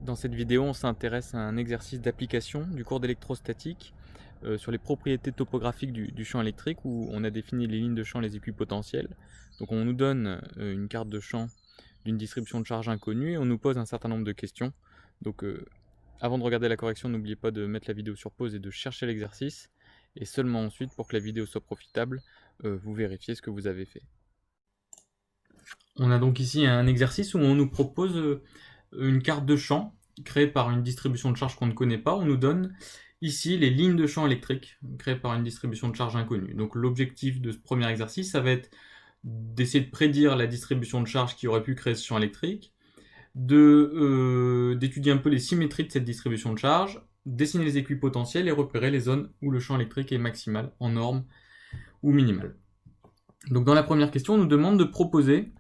Dans cette vidéo, on s'intéresse à un exercice d'application du cours d'électrostatique sur les propriétés topographiques du champ électrique où on a défini les lignes de champ, les équipotentiels. Donc on nous donne une carte de champ d'une distribution de charge inconnue et on nous pose un certain nombre de questions. Donc avant de regarder la correction, n'oubliez pas de mettre la vidéo sur pause et de chercher l'exercice. Et seulement ensuite, pour que la vidéo soit profitable, vous vérifiez ce que vous avez fait. On a donc ici un exercice où on nous propose une carte de champ créée par une distribution de charge qu'on ne connaît pas. On nous donne ici les lignes de champ électriques créées par une distribution de charge inconnue. Donc l'objectif de ce premier exercice, ça va être d'essayer de prédire la distribution de charge qui aurait pu créer ce champ électrique, d'étudier un peu les symétries de cette distribution de charge, dessiner les équipotentiels et repérer les zones où le champ électrique est maximal, en norme ou minimal. Donc dans la première question, on nous demande de proposer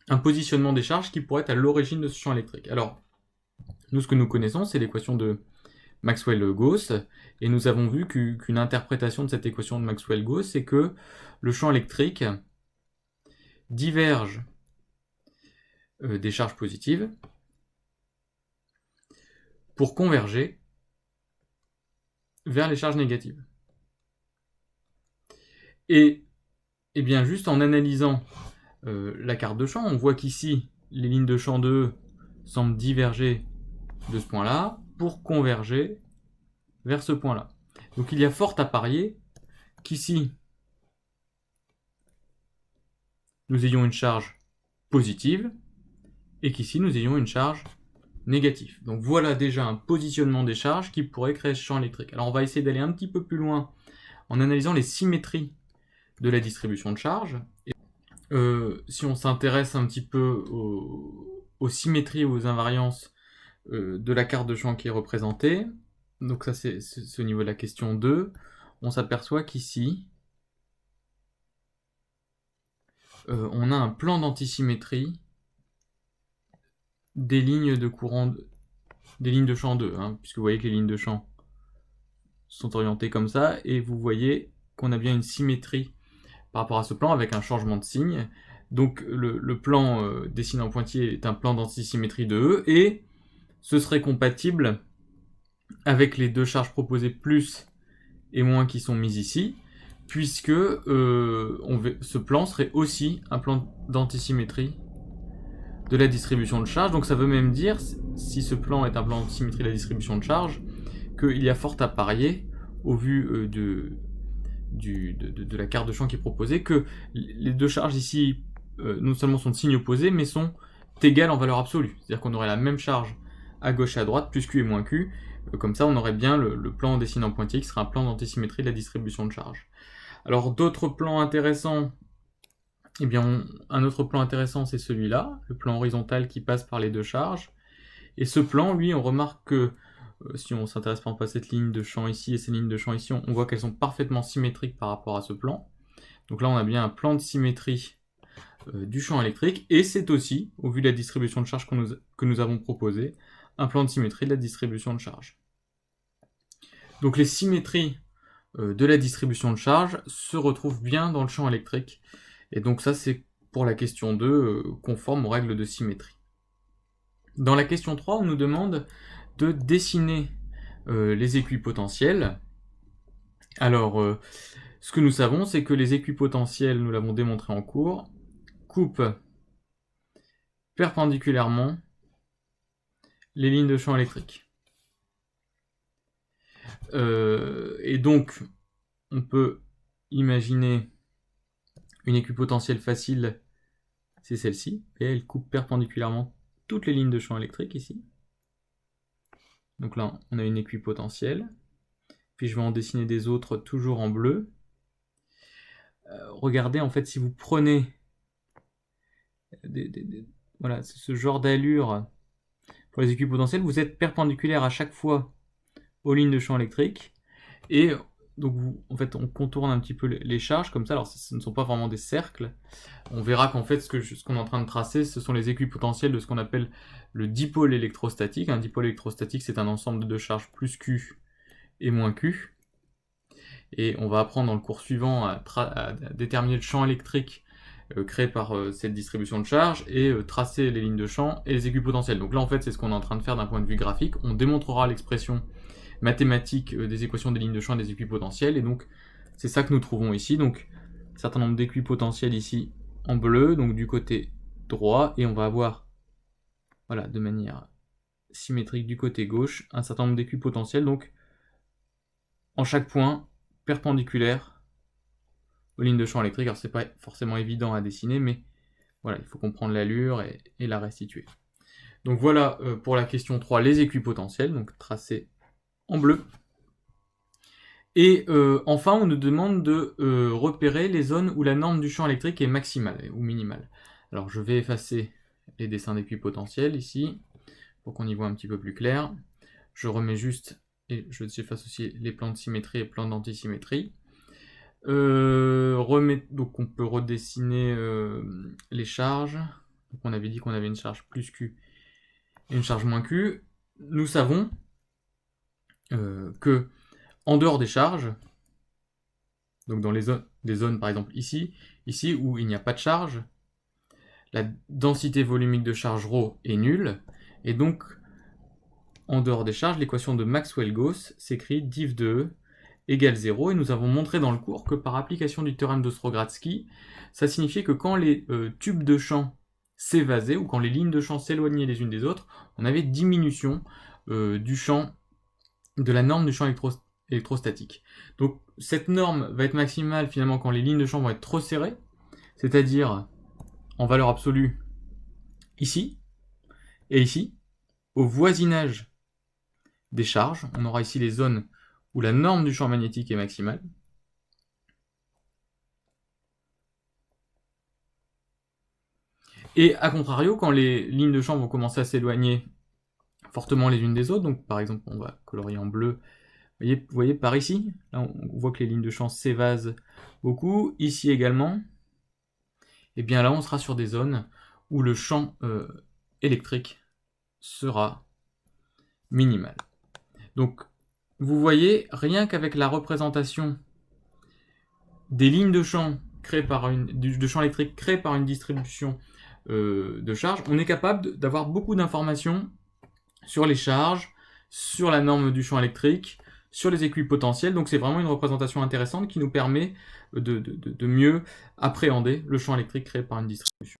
un positionnement des charges qui pourrait être à l'origine de ce champ électrique. Alors, nous, ce que nous connaissons, c'est l'équation de Maxwell-Gauss, et nous avons vu qu'une interprétation de cette équation de Maxwell-Gauss, c'est que le champ électrique diverge des charges positives pour converger vers les charges négatives. Et bien juste en analysant la carte de champ, on voit qu'ici, les lignes de champ de E semblent diverger de ce point-là pour converger vers ce point-là. Donc il y a fort à parier qu'ici, nous ayons une charge positive et qu'ici, nous ayons une charge négative. Donc voilà déjà un positionnement des charges qui pourrait créer ce champ électrique. Alors on va essayer d'aller un petit peu plus loin en analysant les symétries de la distribution de charge. Si on s'intéresse un petit peu aux symétries ou aux invariances de la carte de champ qui est représentée, donc ça c'est au niveau de la question 2, on s'aperçoit qu'ici, on a un plan d'antisymétrie des lignes de courant, des lignes de champ 2, puisque vous voyez que les lignes de champ sont orientées comme ça, et vous voyez qu'on a bien une symétrie par rapport à ce plan avec un changement de signe. Donc le plan dessiné en pointillé est un plan d'antisymétrie de E, et ce serait compatible avec les deux charges proposées plus et moins qui sont mises ici, puisque ce plan serait aussi un plan d'antisymétrie de la distribution de charge. Donc ça veut même dire, si ce plan est un plan d'antisymétrie de la distribution de charge, qu'il y a fort à parier, au vu de la carte de champ qui est proposée, que les deux charges ici, non seulement sont de signes opposés, mais sont égales en valeur absolue. C'est-à-dire qu'on aurait la même charge à gauche et à droite, plus Q et moins Q. Comme ça, on aurait bien le plan dessiné en pointillé qui serait un plan d'antisymétrie de la distribution de charge. Alors, d'autres plans intéressants, eh bien, un autre plan intéressant, c'est celui-là, le plan horizontal qui passe par les deux charges. Et ce plan, lui, on remarque que si on s'intéresse par exemple à cette ligne de champ ici et ces lignes de champ ici, on voit qu'elles sont parfaitement symétriques par rapport à ce plan. Donc là, on a bien un plan de symétrie du champ électrique, et c'est aussi, au vu de la distribution de charge que nous avons proposé, un plan de symétrie de la distribution de charge. Donc les symétries de la distribution de charge se retrouvent bien dans le champ électrique, et donc ça c'est pour la question 2, conforme aux règles de symétrie. Dans la question 3, on nous demande de dessiner les équipotentiels. Alors, ce que nous savons, c'est que les équipotentiels, nous l'avons démontré en cours, coupent perpendiculairement les lignes de champ électrique. Et donc, on peut imaginer une équipotentielle facile, c'est celle-ci, et elle coupe perpendiculairement toutes les lignes de champ électrique ici. Donc là, on a une équipotentielle. Puis je vais en dessiner des autres toujours en bleu. Regardez, en fait, si vous prenez voilà, ce genre d'allure pour les équipotentiels, vous êtes perpendiculaire à chaque fois aux lignes de champ électrique, et donc en fait on contourne un petit peu les charges comme ça. Alors ce ne sont pas vraiment des cercles, on verra qu'en fait ce qu'on est en train de tracer, ce sont les équipotentiels de ce qu'on appelle le dipôle électrostatique. Un dipôle électrostatique, c'est un ensemble de deux charges plus Q et moins Q, et on va apprendre dans le cours suivant à déterminer le champ électrique créés par cette distribution de charge et tracer les lignes de champ et les équipotentiels. Donc là en fait c'est ce qu'on est en train de faire d'un point de vue graphique. On démontrera l'expression mathématique des équations des lignes de champ et des équipotentiels, et donc c'est ça que nous trouvons ici. Donc un certain nombre d'équipotentiels ici en bleu, donc du côté droit, et on va avoir, voilà, de manière symétrique du côté gauche, un certain nombre d'équipotentiels, donc en chaque point perpendiculaire aux lignes de champ électriques. Alors c'est pas forcément évident à dessiner, mais voilà, il faut comprendre l'allure et la restituer. Donc voilà pour la question 3, les équipotentiels, donc tracés en bleu. Et enfin, on nous demande de repérer les zones où la norme du champ électrique est maximale ou minimale. Alors je vais effacer les dessins d'équipotentiels ici, pour qu'on y voit un petit peu plus clair. Je remets juste, et j'efface aussi les plans de symétrie et plans d'antisymétrie. Donc on peut redessiner les charges. Donc on avait dit qu'on avait une charge plus Q et une charge moins Q. Nous savons que en dehors des charges, donc dans des zones par exemple ici où il n'y a pas de charge, la densité volumique de charge ρ est nulle, et donc en dehors des charges, l'équation de Maxwell-Gauss s'écrit div de E égale 0, et nous avons montré dans le cours que par application du théorème d'Ostrogradski, ça signifiait que quand les tubes de champ s'évasaient, ou quand les lignes de champ s'éloignaient les unes des autres, on avait diminution du champ, de la norme du champ électrostatique. Donc cette norme va être maximale finalement quand les lignes de champ vont être trop serrées, c'est-à-dire en valeur absolue ici, et ici, au voisinage des charges. On aura ici les zones où la norme du champ magnétique est maximale. Et à contrario, quand les lignes de champ vont commencer à s'éloigner fortement les unes des autres, donc par exemple on va colorier en bleu, vous voyez par ici, là on voit que les lignes de champ s'évasent beaucoup, ici également, et bien là on sera sur des zones où le champ électrique sera minimal. Donc vous voyez, rien qu'avec la représentation des lignes de champ créées par de champ électrique créées par une distribution de charge, on est capable d'avoir beaucoup d'informations sur les charges, sur la norme du champ électrique, sur les équipotentiels. Donc c'est vraiment une représentation intéressante qui nous permet de mieux appréhender le champ électrique créé par une distribution.